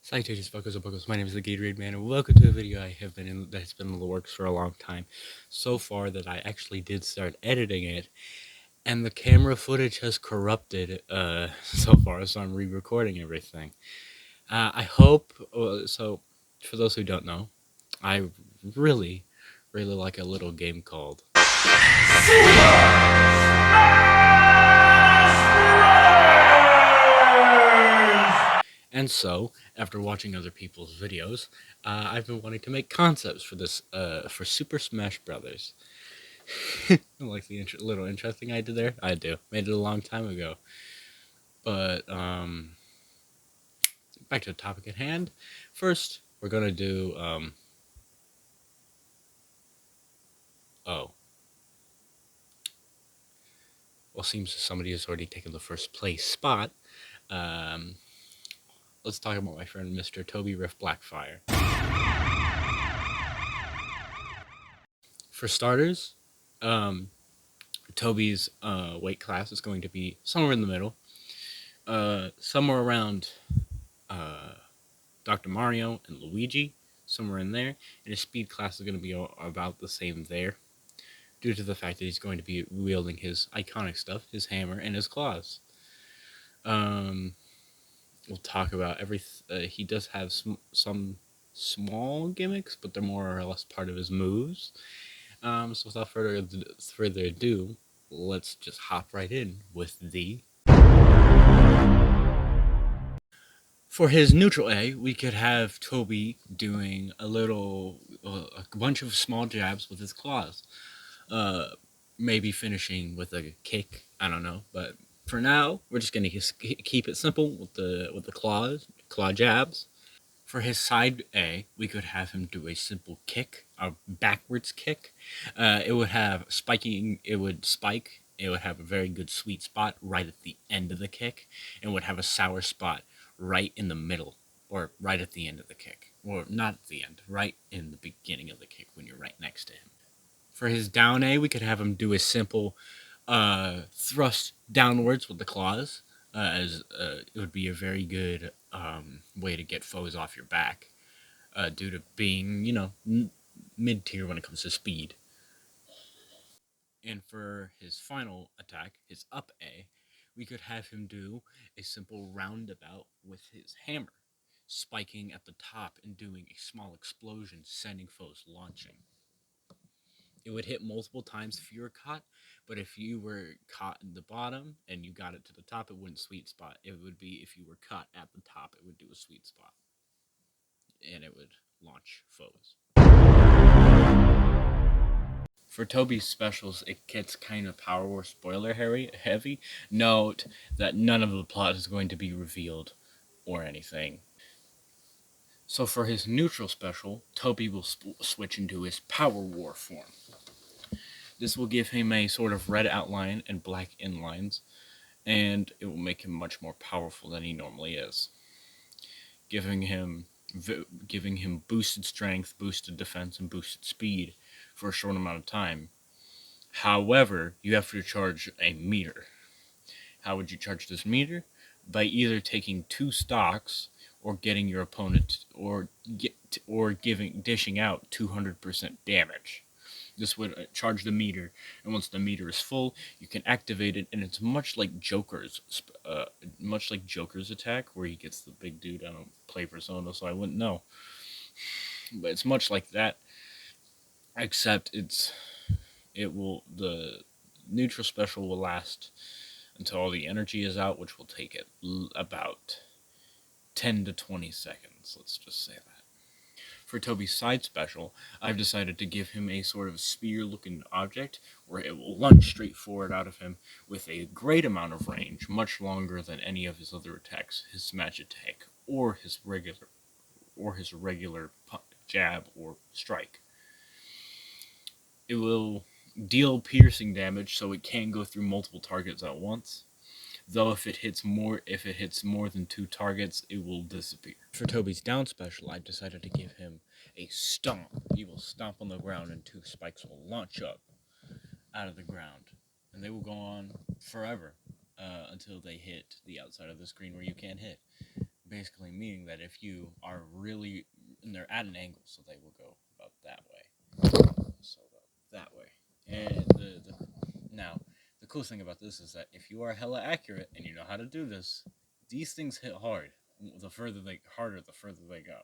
Salutations, buckos. My name is the Gatorade Man, and welcome to a video I have been in that's been in the works for a long time. So far that I actually did start editing it, and the camera footage has corrupted so far, so I'm re-recording everything. I hope. So, for those who don't know, I really like a little game called. And so, after watching other people's videos, I've been wanting to make concepts for this, for Super Smash Brothers. Like the little interesting I did there? I do. Made it a long time ago. But, back to the topic at hand. First, we're gonna do, oh. Well, seems somebody has already taken the first place spot. Let's talk about my friend Mr. Toby Riff Blackfire. For starters, Toby's weight class is going to be somewhere in the middle. Somewhere around Dr. Mario and Luigi, somewhere in there. And his speed class is going to be about the same there, due to the fact that he's going to be wielding his iconic stuff, his hammer and his claws. We'll talk about he does have some small gimmicks, but they're more or less part of his moves. So without further ado, let's just hop right in with the. For his neutral A, we could have Toby doing a bunch of small jabs with his claws. Maybe finishing with a kick. I don't know, but for now, we're just gonna keep it simple with the claw jabs. For his side A, we could have him do a simple kick, a backwards kick. It would have spiking. It would spike. It would have a very good sweet spot right at the end of the kick, and would have a sour spot right in the middle, or right at the end of the kick, or not at the end, right in the beginning of the kick when you're right next to him. For his down A, we could have him do a simple thrust downwards with the claws, as it would be a very good way to get foes off your back, due to being, mid-tier when it comes to speed. And for his final attack, his up A, we could have him do a simple roundabout with his hammer, spiking at the top and doing a small explosion, sending foes launching. It would hit multiple times if you were caught, but if you were caught in the bottom and you got it to the top, it wouldn't sweet spot. It would be if you were caught at the top, it would do a sweet spot, and it would launch foes. For Toby's specials, it gets kind of Power War spoiler heavy. Note that none of the plot is going to be revealed or anything. So for his neutral special, Toby will switch into his Power War form. This will give him a sort of red outline and black inlines, and it will make him much more powerful than he normally is, giving him boosted strength, boosted defense, and boosted speed for a short amount of time. However, you have to charge a meter. How would you charge this meter? By either taking 2 stocks or getting your opponent dishing out 200% damage. This would charge the meter, and once the meter is full, you can activate it, and it's much like Joker's attack, where he gets the big dude. I don't play Persona, so I wouldn't know, but it's much like that, except the neutral special will last until all the energy is out, which will take it about 10 to 20 seconds. Let's just say that. For Toby's side special, I've decided to give him a sort of spear-looking object where it will lunge straight forward out of him with a great amount of range, much longer than any of his other attacks, his smash attack, or his regular jab or strike. It will deal piercing damage, so it can go through multiple targets at once. Though if it hits more than 2 targets, it will disappear. For Toby's down special, I've decided to give him a stomp. He will stomp on the ground, and 2 spikes will launch up out of the ground, and they will go on forever until they hit the outside of the screen where you can't hit. basically meaning that if you are really, and they're at an angle, so they will go about that way, so about that way. And now the cool thing about this is that if you are hella accurate and you know how to do this, these things hit hard. The further they go,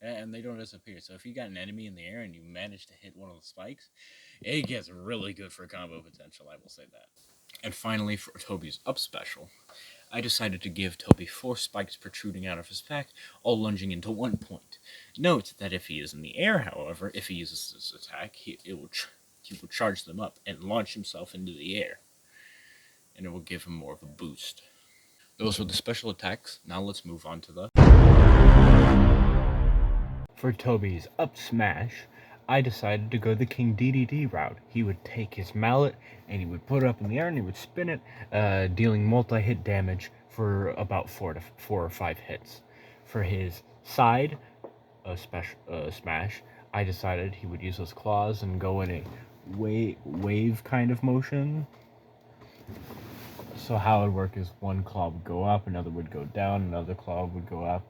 and they don't disappear. So if you got an enemy in the air and you manage to hit one of the spikes, it gets really good for combo potential. I will say that. And finally, for Toby's up special, I decided to give Toby 4 spikes protruding out of his pack, all lunging into 1 point. Note that if he is in the air, however, if he uses this attack, he will charge them up and launch himself into the air, and it will give him more of a boost. Those were the special attacks. Now let's move on to the... For Toby's up smash, I decided to go the King DDD route. He would take his mallet and he would put it up in the air and he would spin it, dealing multi-hit damage for about 4 or 5 hits. For his side smash, I decided he would use his claws and go in a wave kind of motion. So how it would work is one claw would go up, another would go down, another claw would go up.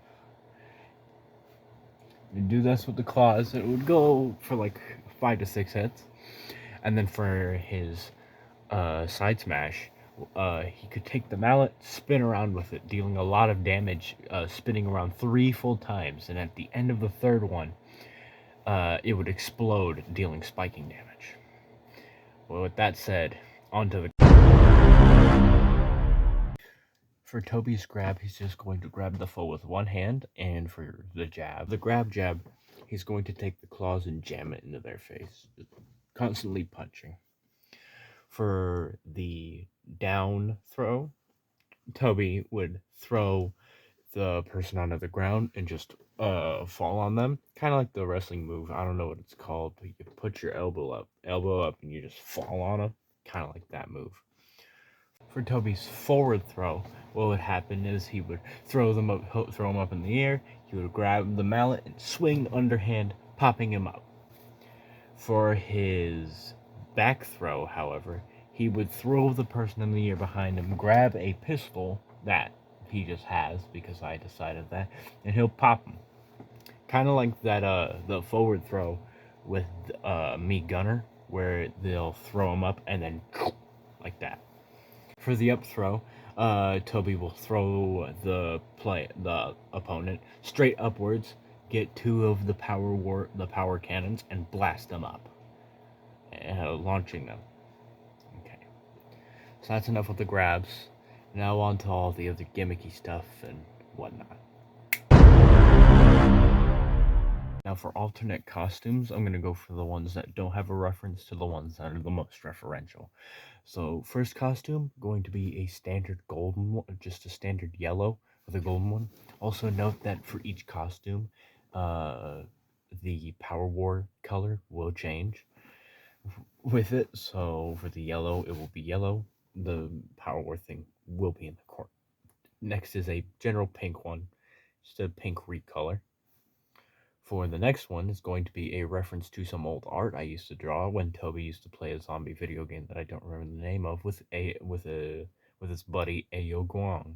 You do this with the claws, it would go for like 5 to 6 hits. And then for his side smash, he could take the mallet, spin around with it, dealing a lot of damage, spinning around 3 full times. And at the end of the third one, it would explode, dealing spiking damage. Well, with that said, onto the... For Toby's grab, he's just going to grab the foe with one hand, and for the grab jab, he's going to take the claws and jam it into their face, constantly punching. For the down throw, Toby would throw the person onto the ground and just fall on them, kind of like the wrestling move. I don't know what it's called, but you put your elbow up, and you just fall on them, kind of like that move. For Toby's forward throw, what would happen is he would throw him up in the air. He would grab the mallet and swing underhand, popping him up. For his back throw, however, he would throw the person in the air behind him, grab a pistol that he just has because I decided that, and he'll pop him. Kind of like that the forward throw with me Gunner, where they'll throw him up and then like that. For the up throw, Toby will throw the opponent straight upwards, get 2 of the power cannons, and blast them up, launching them. Okay, so that's enough with the grabs. Now on to all the other gimmicky stuff and whatnot. Now for alternate costumes, I'm going to go for the ones that don't have a reference to the ones that are the most referential. So first costume, going to be a standard golden one, just a standard yellow with a golden one. Also note that for each costume, the Power War color will change with it. So for the yellow, it will be yellow. The Power War thing will be in the corner. Next is a general pink one, just a pink recolor. For the next one is going to be a reference to some old art I used to draw when Toby used to play a zombie video game that I don't remember the name of with his buddy Ayo Guang.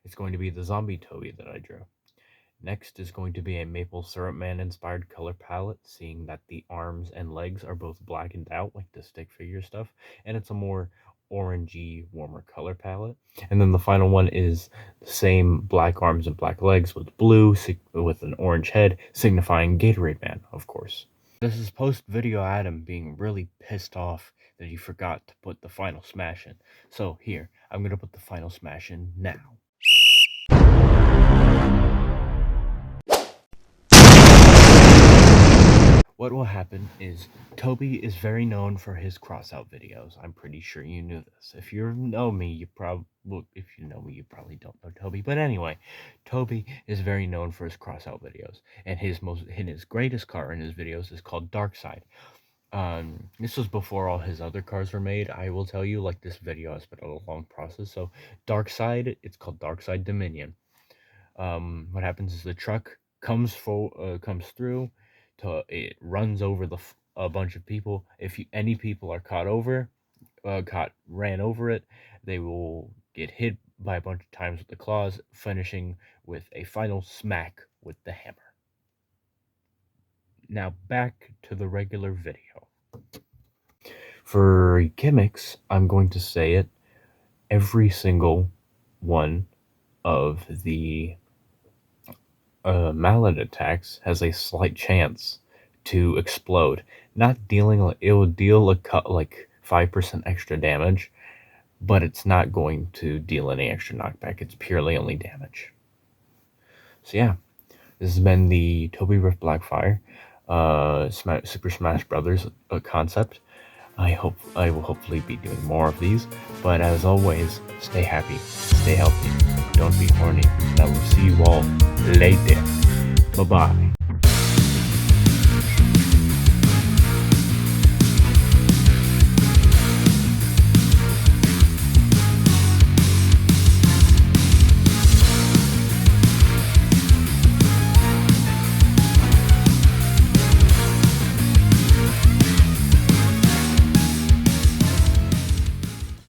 It's going to be the zombie Toby that I drew. Next is going to be a Maple Syrup Man inspired color palette, seeing that the arms and legs are both blackened out like the stick figure stuff, and it's a more orangey, warmer color palette. And then the final one is the same black arms and black legs with blue, with an orange head, signifying Gatorade Man, of course. This is post-video Adam being really pissed off that he forgot to put the final smash in. So here, I'm going to put the final smash in now. What will happen is Toby is very known for his crossout videos. I'm pretty sure you knew this. If you know me, you probably don't know Toby. But anyway, Toby is very known for his crossout videos, and his greatest car in his videos is called Darkside. This was before all his other cars were made. I will tell you, like, this video has been a long process. So Darkside, it's called Darkside Dominion. What happens is the truck comes through. It runs over a bunch of people. If any people are ran over it, they will get hit by a bunch of times with the claws, finishing with a final smack with the hammer. Now back to the regular video. For gimmicks, I'm going to say it. Every single one of the mallet attacks has a slight chance to explode. Not dealing like it will deal like 5% extra damage, but it's not going to deal any extra knockback. It's purely only damage. So yeah, this has been the Toby Rift Blackfire Super Smash Brothers concept. I will hopefully be doing more of these, but as always, stay happy, stay healthy, don't be horny, and I will see you all later. Bye bye.